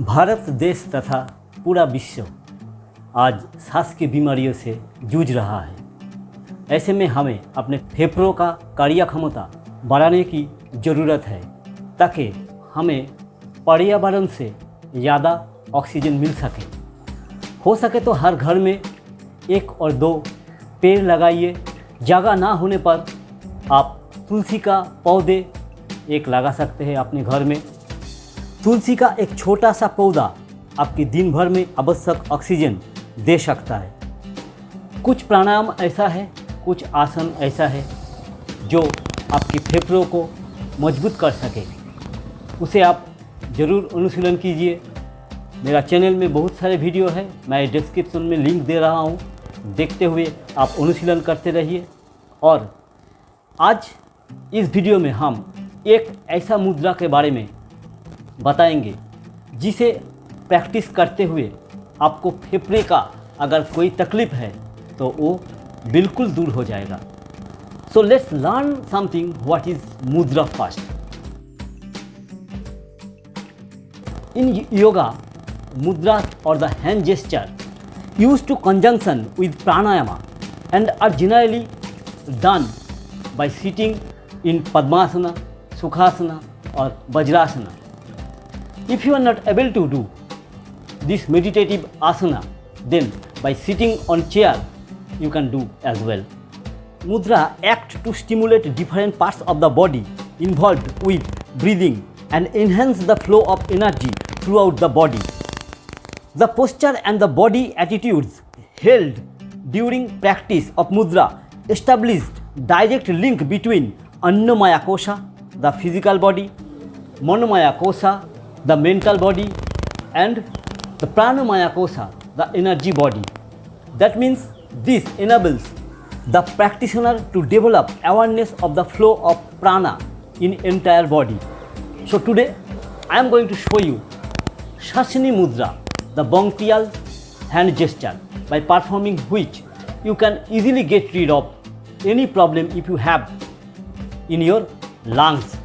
भारत देश तथा पूरा विश्व आज सांस की बीमारियों से जूझ रहा है। ऐसे में हमें अपने फेफड़ों का कार्य क्षमता बढ़ाने की ज़रूरत है ताकि हमें पर्यावरण से ज़्यादा ऑक्सीजन मिल सके। हो सके तो हर घर में 1 और 2 पेड़ लगाइए। जगह ना होने पर आप तुलसी का पौधे एक लगा सकते हैं अपने घर में। तुलसी का एक छोटा सा पौधा आपकी दिन भर में आवश्यक ऑक्सीजन दे सकता है। कुछ प्राणायाम ऐसा है, कुछ आसन ऐसा है जो आपके फेफड़ों को मजबूत कर सके। उसे आप ज़रूर अनुशीलन कीजिए। मेरा चैनल में बहुत सारे वीडियो है, मैं डिस्क्रिप्शन में लिंक दे रहा हूँ, देखते हुए आप अनुशीलन करते रहिए। और आज इस वीडियो में हम एक ऐसा मुद्रा के बारे में बताएंगे जिसे प्रैक्टिस करते हुए आपको फेफड़े का अगर कोई तकलीफ़ है तो वो बिल्कुल दूर हो जाएगा। So let's learn something what is mudra first. In yoga, mudras or the hand gesture used to conjunction with pranayama and are generally done by sitting in Padmasana, Sukhasana or Vajrasana. If you are not able to do this meditative asana, then by sitting on chair you can do as well. Mudra act to stimulate different parts of the body involved with breathing and enhance the flow of energy throughout the body. The posture and the body attitudes held during practice of mudra established direct link between Annamaya Kosha, the physical body, Manomaya Kosha, the mental body, and the Pranamaya Kosha, the energy body. That means this enables the practitioner to develop awareness of the flow of prana in entire body. So today I am going to show you Shasani Mudra, the bronchial hand gesture, by performing which you can easily get rid of any problem if you have in your lungs,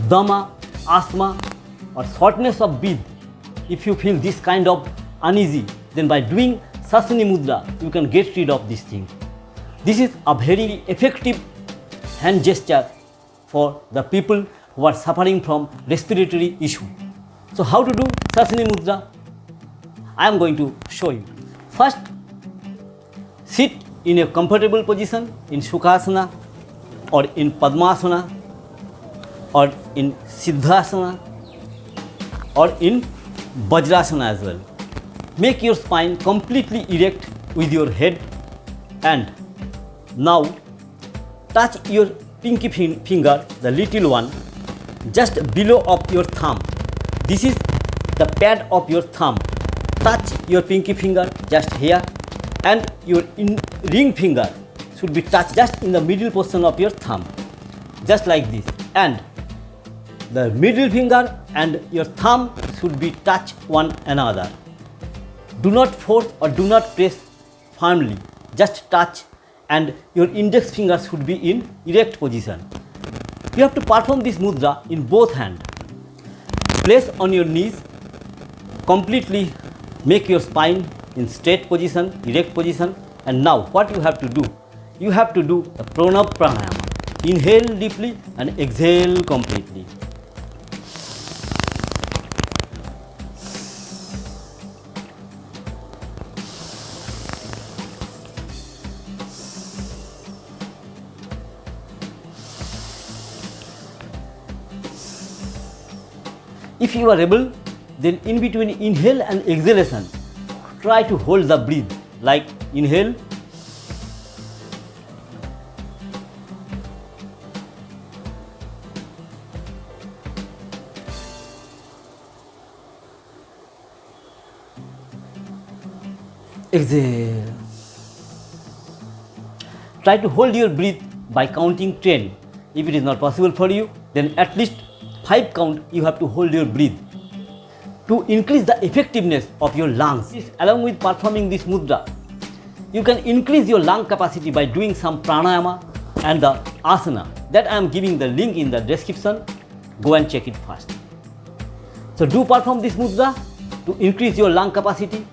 dama, asthma or shortness of breath. If you feel this kind of uneasy, then by doing Shasani Mudra you can get rid of this thing. This is a very effective hand gesture for the people who are suffering from respiratory issue. So how to do Shasani Mudra? I am going to show you. First, sit in a comfortable position in Sukhasana or in Padmasana or in Siddhasana or in Vajrasana as well. Make your spine completely erect with your head, and now touch your pinky finger, the little one, just below of your thumb. This is the pad of your thumb. Touch your pinky finger just here, and your ring finger should be touched just in the middle portion of your thumb, just like this. And the middle finger and your thumb should be touch one another. Do not force or do not press firmly, just touch, and your index finger should be in erect position. You have to perform this mudra in both hands. Place on your knees, completely make your spine in straight position, erect position, and now what you have to do? You have to do a pranab pranayama. Inhale deeply and exhale completely. If you are able, then in between inhale and exhalation, try to hold the breath, like inhale, exhale. Try to hold your breath by counting 10. If it is not possible for you, then at least 5 count you have to hold your breath to increase the effectiveness of your lungs. Along with performing this mudra, you can increase your lung capacity by doing some pranayama and the asana that I am giving the link in the description. Go and check it first. So do perform this mudra to increase your lung capacity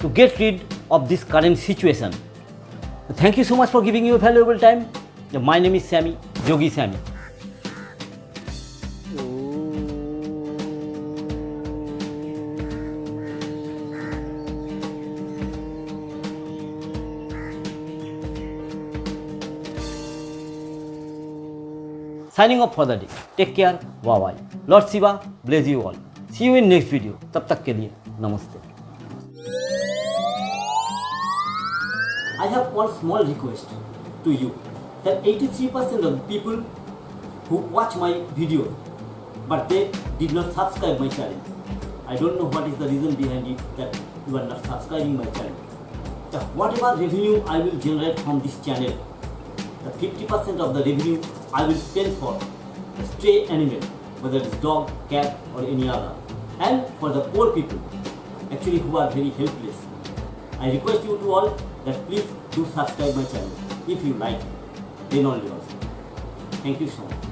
to get rid of this current situation. Thank you so much for giving your valuable time. My name is Sammy, Yogi Sammy. Signing off for the day. Take care. Bye bye. Lord Shiva bless you all. See you in next video. तब तक के लिए नमस्ते. I have one small request to you that 83% of the people who watch my video but they did not subscribe my channel. I don't know what is the reason behind it that you are not subscribing my channel. So whatever revenue I will generate from this channel, the 50% of the revenue I will spend for a stray animal, whether it's dog, cat or any other, and for the poor people actually who are very helpless. I request you to all that please do subscribe my channel if you like, then only also. Thank you so much.